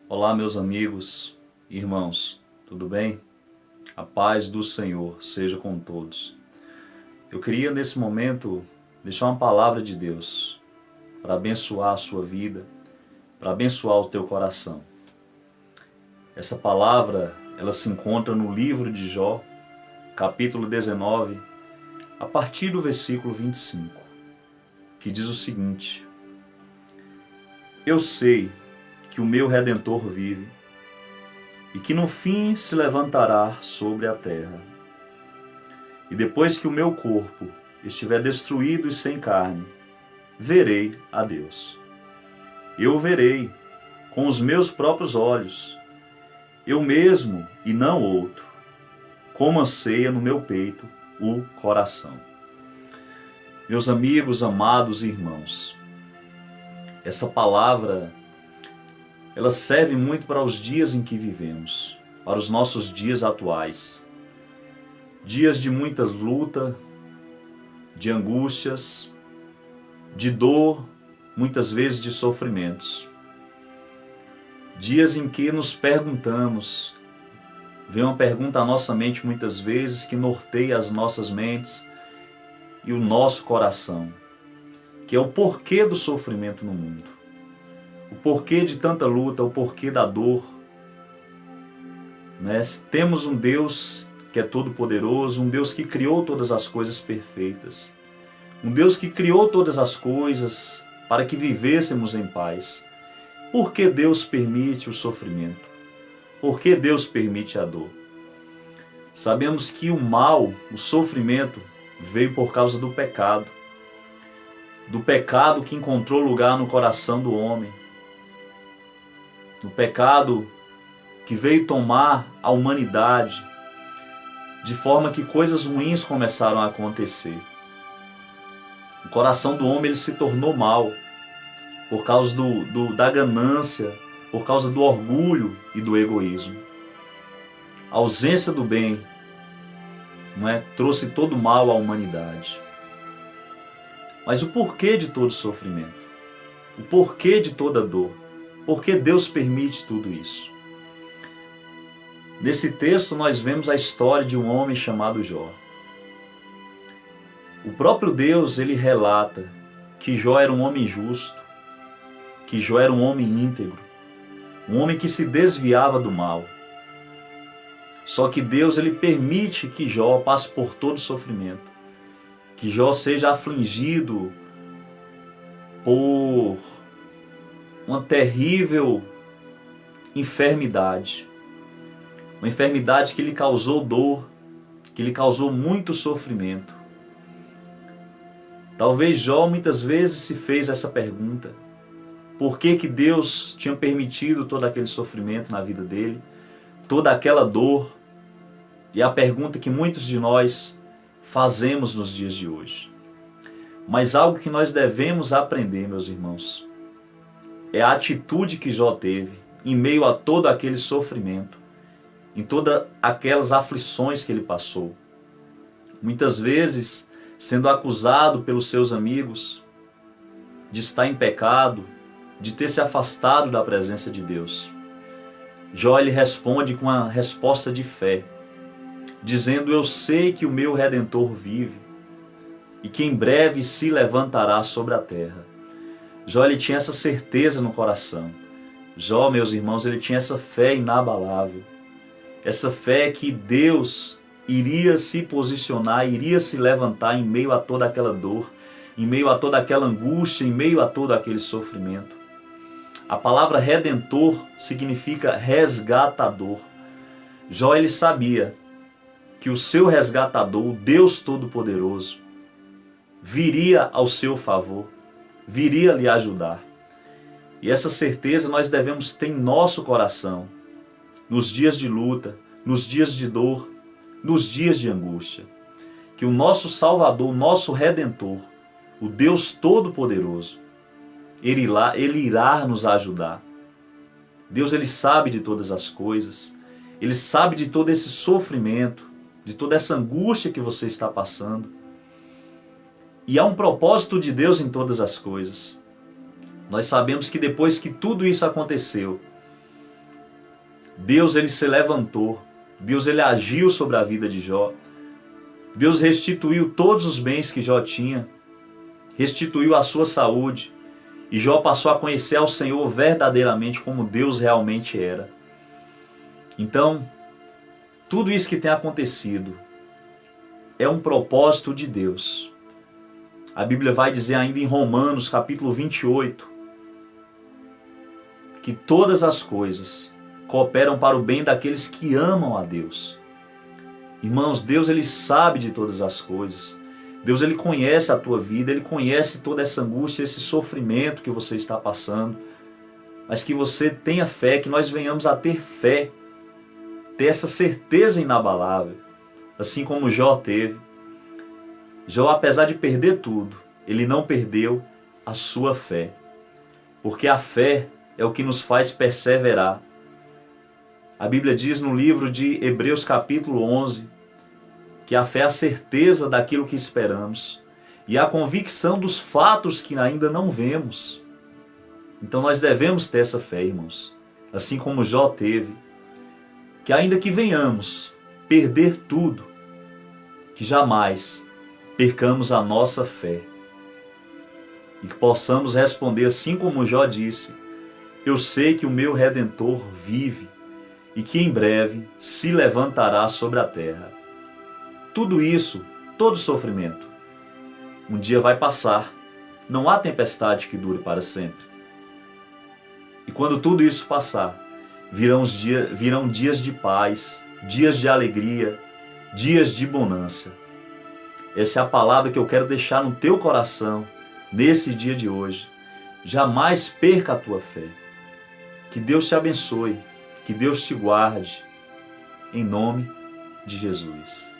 Olá, meus amigos, irmãos, tudo bem? A paz do Senhor seja com todos. Eu queria nesse momento deixar uma palavra de Deus para abençoar a sua vida, para abençoar o teu coração. Essa palavra, ela se encontra no livro de Jó, capítulo 19, a partir do versículo 25, que diz o seguinte: Eu sei que o meu Redentor vive e que no fim se levantará sobre a terra. E depois que o meu corpo estiver destruído e sem carne, verei a Deus. Eu o verei com os meus próprios olhos, eu mesmo e não outro, como anseia no meu peito o coração. Meus amigos, amados irmãos, essa palavra ela serve muito para os dias em que vivemos, para os nossos dias atuais. Dias de muita luta, de angústias, de dor, muitas vezes de sofrimentos. Dias em que nos perguntamos, vem uma pergunta à nossa mente muitas vezes que norteia as nossas mentes e o nosso coração, que é o porquê do sofrimento no mundo. O porquê de tanta luta, o porquê da dor. Temos um Deus que é todo-poderoso, um Deus que criou todas as coisas perfeitas, um Deus que criou todas as coisas para que vivêssemos em paz. Por que Deus permite o sofrimento? Por que Deus permite a dor? Sabemos que o mal, o sofrimento, veio por causa do pecado que encontrou lugar no coração do homem, do pecado que veio tomar a humanidade, de forma que coisas ruins começaram a acontecer. O coração do homem ele se tornou mau, por causa da ganância, por causa do orgulho e do egoísmo. A ausência do bem trouxe todo o mal à humanidade. Mas o porquê de todo sofrimento? O porquê de toda dor? Por que Deus permite tudo isso? Nesse texto nós vemos a história de um homem chamado Jó. O próprio Deus ele relata que Jó era um homem justo, que Jó era um homem íntegro, um homem que se desviava do mal. Só que Deus ele permite que Jó passe por todo sofrimento, que Jó seja afligido por uma terrível enfermidade. Uma enfermidade que lhe causou dor, que lhe causou muito sofrimento. Talvez Jó muitas vezes se fez essa pergunta. Por que que Deus tinha permitido todo aquele sofrimento na vida dele? Toda aquela dor? E a pergunta que muitos de nós fazemos nos dias de hoje. Mas algo que nós devemos aprender, meus irmãos, é a atitude que Jó teve em meio a todo aquele sofrimento, em todas aquelas aflições que ele passou. Muitas vezes sendo acusado pelos seus amigos de estar em pecado, de ter se afastado da presença de Deus. Jó ele responde com uma resposta de fé, dizendo: eu sei que o meu Redentor vive e que em breve se levantará sobre a terra. Jó ele tinha essa certeza no coração. Jó, meus irmãos, ele tinha essa fé inabalável. Essa fé que Deus iria se posicionar, iria se levantar em meio a toda aquela dor, em meio a toda aquela angústia, em meio a todo aquele sofrimento. A palavra redentor significa resgatador. Jó ele sabia que o seu resgatador, o Deus Todo-Poderoso, viria ao seu favor, viria lhe ajudar. E essa certeza nós devemos ter em nosso coração, nos dias de luta, nos dias de dor, nos dias de angústia. Que o nosso Salvador, o nosso Redentor, o Deus Todo-Poderoso, Ele irá nos ajudar. Deus ele sabe de todas as coisas, Ele sabe de todo esse sofrimento, de toda essa angústia que você está passando. E há um propósito de Deus em todas as coisas. Nós sabemos que depois que tudo isso aconteceu, Deus ele se levantou, Deus ele agiu sobre a vida de Jó. Deus restituiu todos os bens que Jó tinha, restituiu a sua saúde, e Jó passou a conhecer ao Senhor verdadeiramente como Deus realmente era. Então, tudo isso que tem acontecido é um propósito de Deus. A Bíblia vai dizer ainda em Romanos, capítulo 28, que todas as coisas cooperam para o bem daqueles que amam a Deus. Irmãos, Deus ele sabe de todas as coisas. Deus ele conhece a tua vida, ele conhece toda essa angústia, esse sofrimento que você está passando. Mas que você tenha fé, que nós venhamos a ter fé, ter essa certeza inabalável, assim como Jó teve. Jó, apesar de perder tudo, ele não perdeu a sua fé. Porque a fé é o que nos faz perseverar. A Bíblia diz no livro de Hebreus capítulo 11, que a fé é a certeza daquilo que esperamos e a convicção dos fatos que ainda não vemos. Então nós devemos ter essa fé, irmãos, assim como Jó teve, que ainda que venhamos perder tudo, que jamais percamos a nossa fé e que possamos responder assim como Jó disse: eu sei que o meu Redentor vive e que em breve se levantará sobre a terra. Tudo isso, todo sofrimento, um dia vai passar. Não há tempestade que dure para sempre. E quando tudo isso passar, virão dias de paz, dias de alegria, dias de bonança. Essa é a palavra que eu quero deixar no teu coração, nesse dia de hoje. Jamais perca a tua fé. Que Deus te abençoe, que Deus te guarde, em nome de Jesus.